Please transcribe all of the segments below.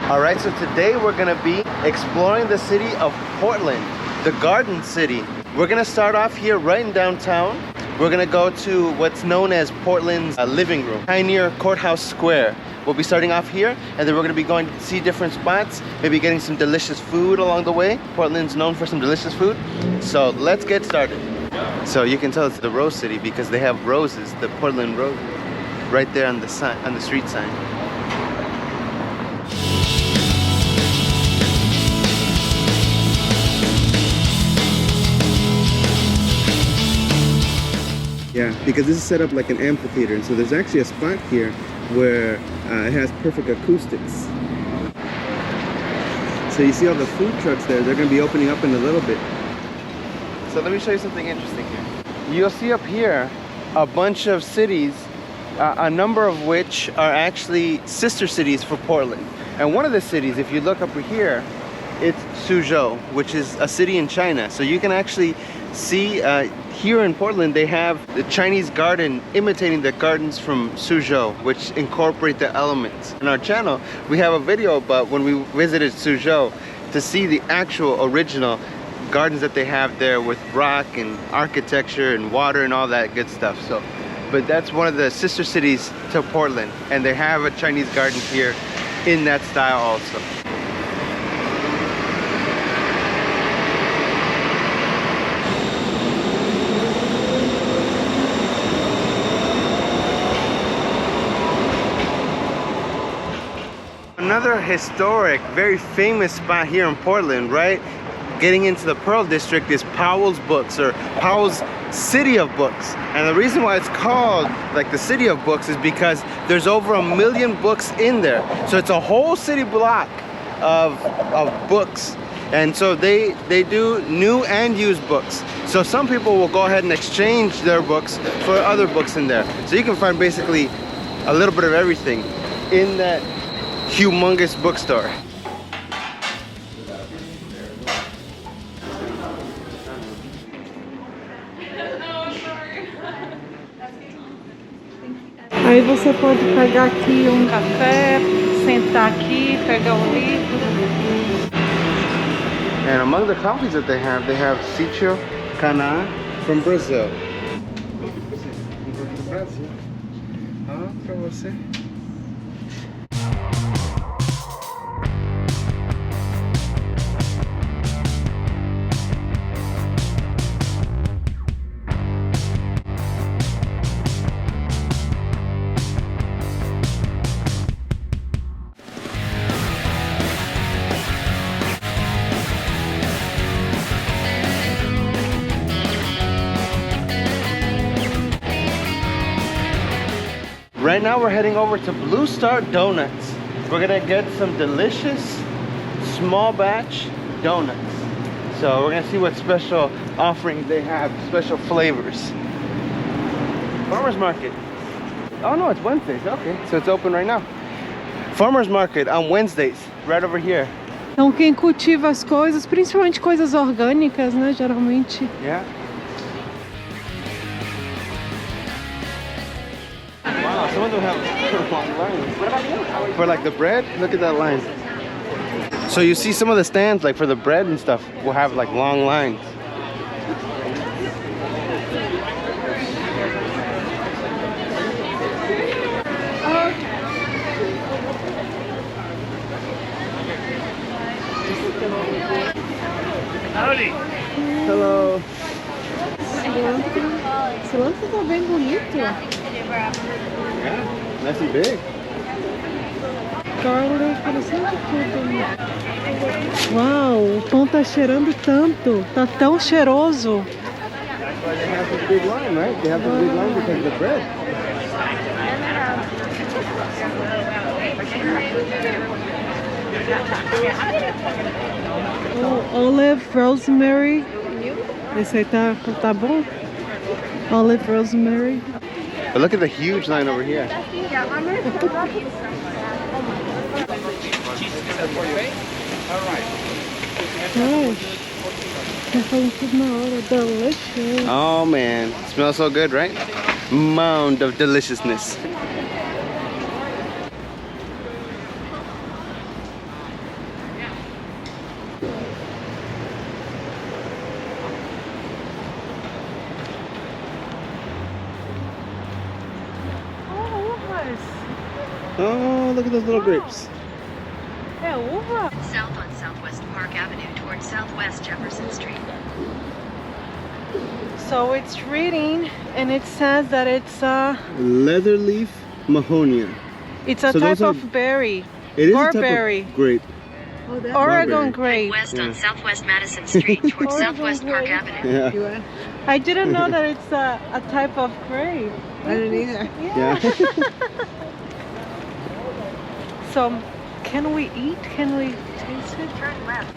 All right, so today we're gonna be exploring the city of Portland, the Garden City. We're gonna start off here right in downtown. We're gonna go to what's known as Portland's living room, Pioneer Courthouse Square. We'll be starting off here, and then we're gonna be going to see different spots, maybe getting some delicious food along the way. Portland's known for some delicious food. So let's get started. So you can tell it's the Rose City because they have roses, the Portland roses, right there on the sign, on the street sign. Yeah, because this is set up like an amphitheater, and so there's actually a spot here where it has perfect acoustics. So you see all the food trucks there, they're going to be opening up in a little bit. So let me show you something interesting here. You'll see up here a bunch of cities, a number of which are actually sister cities for Portland. And one of the cities, if you look up here, it's Suzhou, which is a city in China. So you can actually see here in Portland, they have the Chinese garden imitating the gardens from Suzhou, which incorporate the elements. In our channel, we have a video about when we visited Suzhou to see the actual original gardens that they have there with rock and architecture and water and all that good stuff. So, but that's one of the sister cities to Portland, and they have a Chinese garden here in that style also. Another historic, very famous spot here in Portland, right? Getting into the Pearl District is Powell's Books, or Powell's City of Books. And the reason why it's called like the City of Books is because there's over 1 million books in there. So it's a whole city block of books. And so they do new and used books. So some people will go ahead and exchange their books for other books in there. So you can find basically a little bit of everything in that humongous bookstore. Aí você pode pegar aqui café, sentar aqui, pegar livro. And among the coffees that they have Sítio Cana from Brazil. Ah, pra você. Right now we're heading over to Blue Star Donuts. We're gonna get some delicious small batch donuts. So we're gonna see what special offerings they have, special flavors. Farmers Market. Oh no, it's Wednesdays. Okay, so it's open right now. Farmers Market on Wednesdays, right over here. Então quem cultiva as coisas, principalmente coisas orgânicas, né, geralmente. Yeah. Wow, some of them have long lines. For like the bread, look at that line. So you see some of the stands, like for the bread and stuff, will have like long lines. Howdy. Hello. Cilantro tá bem bonito. Yeah, nice and big. Garlic, parecendo tudo. Uau, o pão tá cheirando tanto. Tá tão cheiroso. That's why they have this big line, right? They have this big line because of the bread. Oh, olive, rosemary. Esse aí tá bom? Olive, rosemary. But look at the huge line over here. Delicious. Oh man, it smells so good, right? Mound of deliciousness. Oh, uvas. Oh, look at those little grapes. É uva? South on Southwest Park Avenue towards Southwest Jefferson Street. So it's reading, and it says that it's Leatherleaf mahonia. it's a So type those are- of berry. It is Barberry. a type of grape. Oregon Barberry. grape. West on Southwest Madison Street towards Oregon Southwest Park grape. Avenue. Yeah. I didn't know that it's a type of grape. I didn't either. Yeah. Yeah. So, can we eat? Can we taste it? Turn left.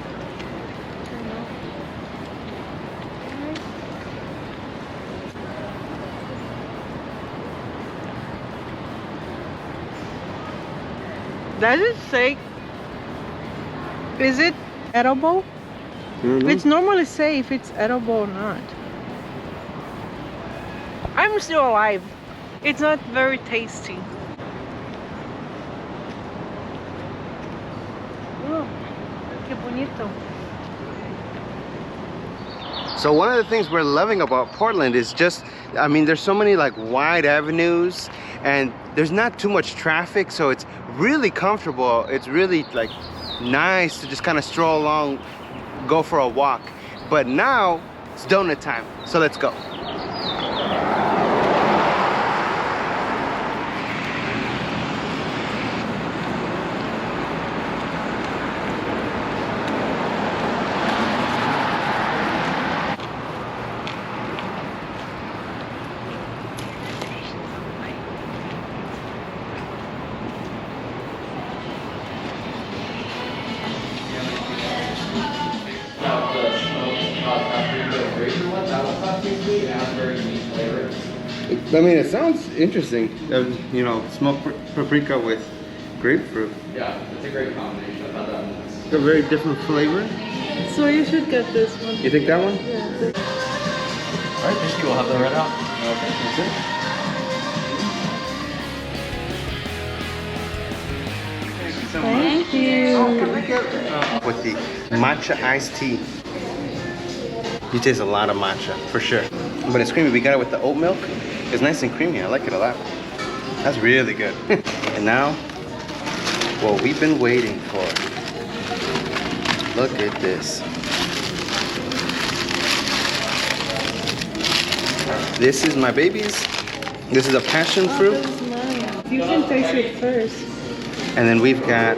Does it say? Is it edible? Mhm. It's normally say if it's edible or not. I'm still alive. It's not very tasty. Oh, qué bonito. So one of the things we're loving about Portland is just, I mean, there's so many like wide avenues and there's not too much traffic, so it's really comfortable. It's really like nice to just kind of stroll along, go for a walk. But now it's donut time, so let's go. I mean, it sounds interesting. You know, smoked paprika with grapefruit. Yeah, it's a great combination. I thought that one was. It's a very different flavor. So you should get this one. You think that one? Yeah. All right, thank you. We'll have that right out. Okay, that's it. Thank you. Oh, can we get with the matcha iced tea? You taste a lot of matcha, for sure. But it's creamy. We got it with the oat milk. It's nice and creamy. I like it a lot. That's really good. And now, what we've been waiting for. Look at this. This is my baby's. This is a passion fruit. That's nice. You can taste it first. And then we've got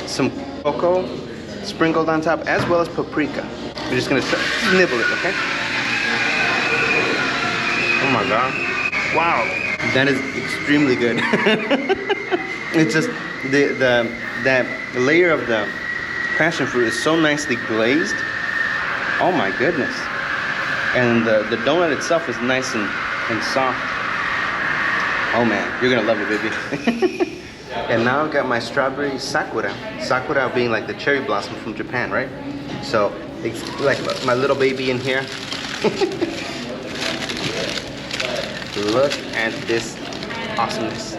some cocoa sprinkled on top, as well as paprika. We're just gonna nibble it, okay? Oh my God. Wow, that is extremely good. It's just, that layer of the passion fruit is so nicely glazed. Oh my goodness. And the donut itself is nice and soft. Oh man, you're gonna love it, baby. And now I've got my strawberry sakura. Sakura being like the cherry blossom from Japan, right? So it's like my little baby in here. Look at this awesomeness.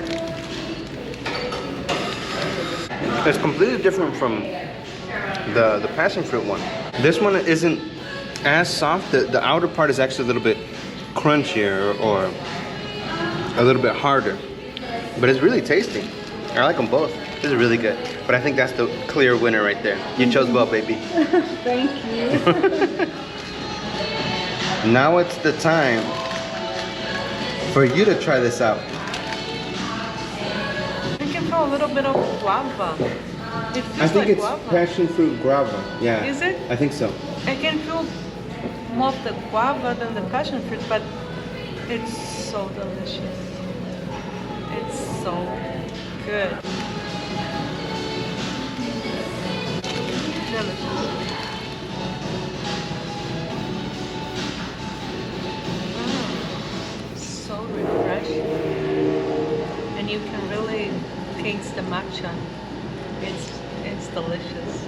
It's completely different from the passion fruit one. This one isn't as soft. The outer part is actually a little bit crunchier or a little bit harder. But it's really tasty. I like them both. This is really good. But I think that's the clear winner right there. You chose well, baby. Thank you. Now it's the time for you to try this out. I can feel a little bit of guava. It feels I think like it's guava. passion fruit guava. Yeah. Is it? I think so. I can feel more of the guava than the passion fruit, but it's so delicious. It's so good. Delicious. So refreshing. And you can really taste the matcha. It's delicious.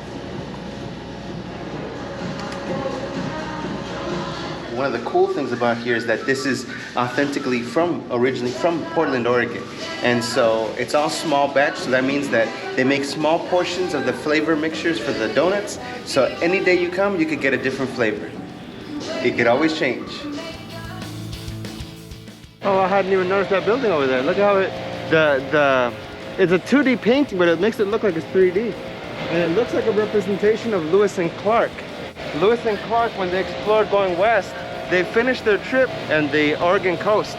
one of the cool things about here is that this is authentically originally from Portland, Oregon. And so it's all small batch, so that means that they make small portions of the flavor mixtures for the donuts. So any day you come, you could get a different flavor. It could always change. Oh, I hadn't even noticed that building over there. Look how it's a 2D painting, but it makes it look like it's 3D. And it looks like a representation of Lewis and Clark. Lewis and Clark, when they explored going west, they finished their trip on the Oregon coast.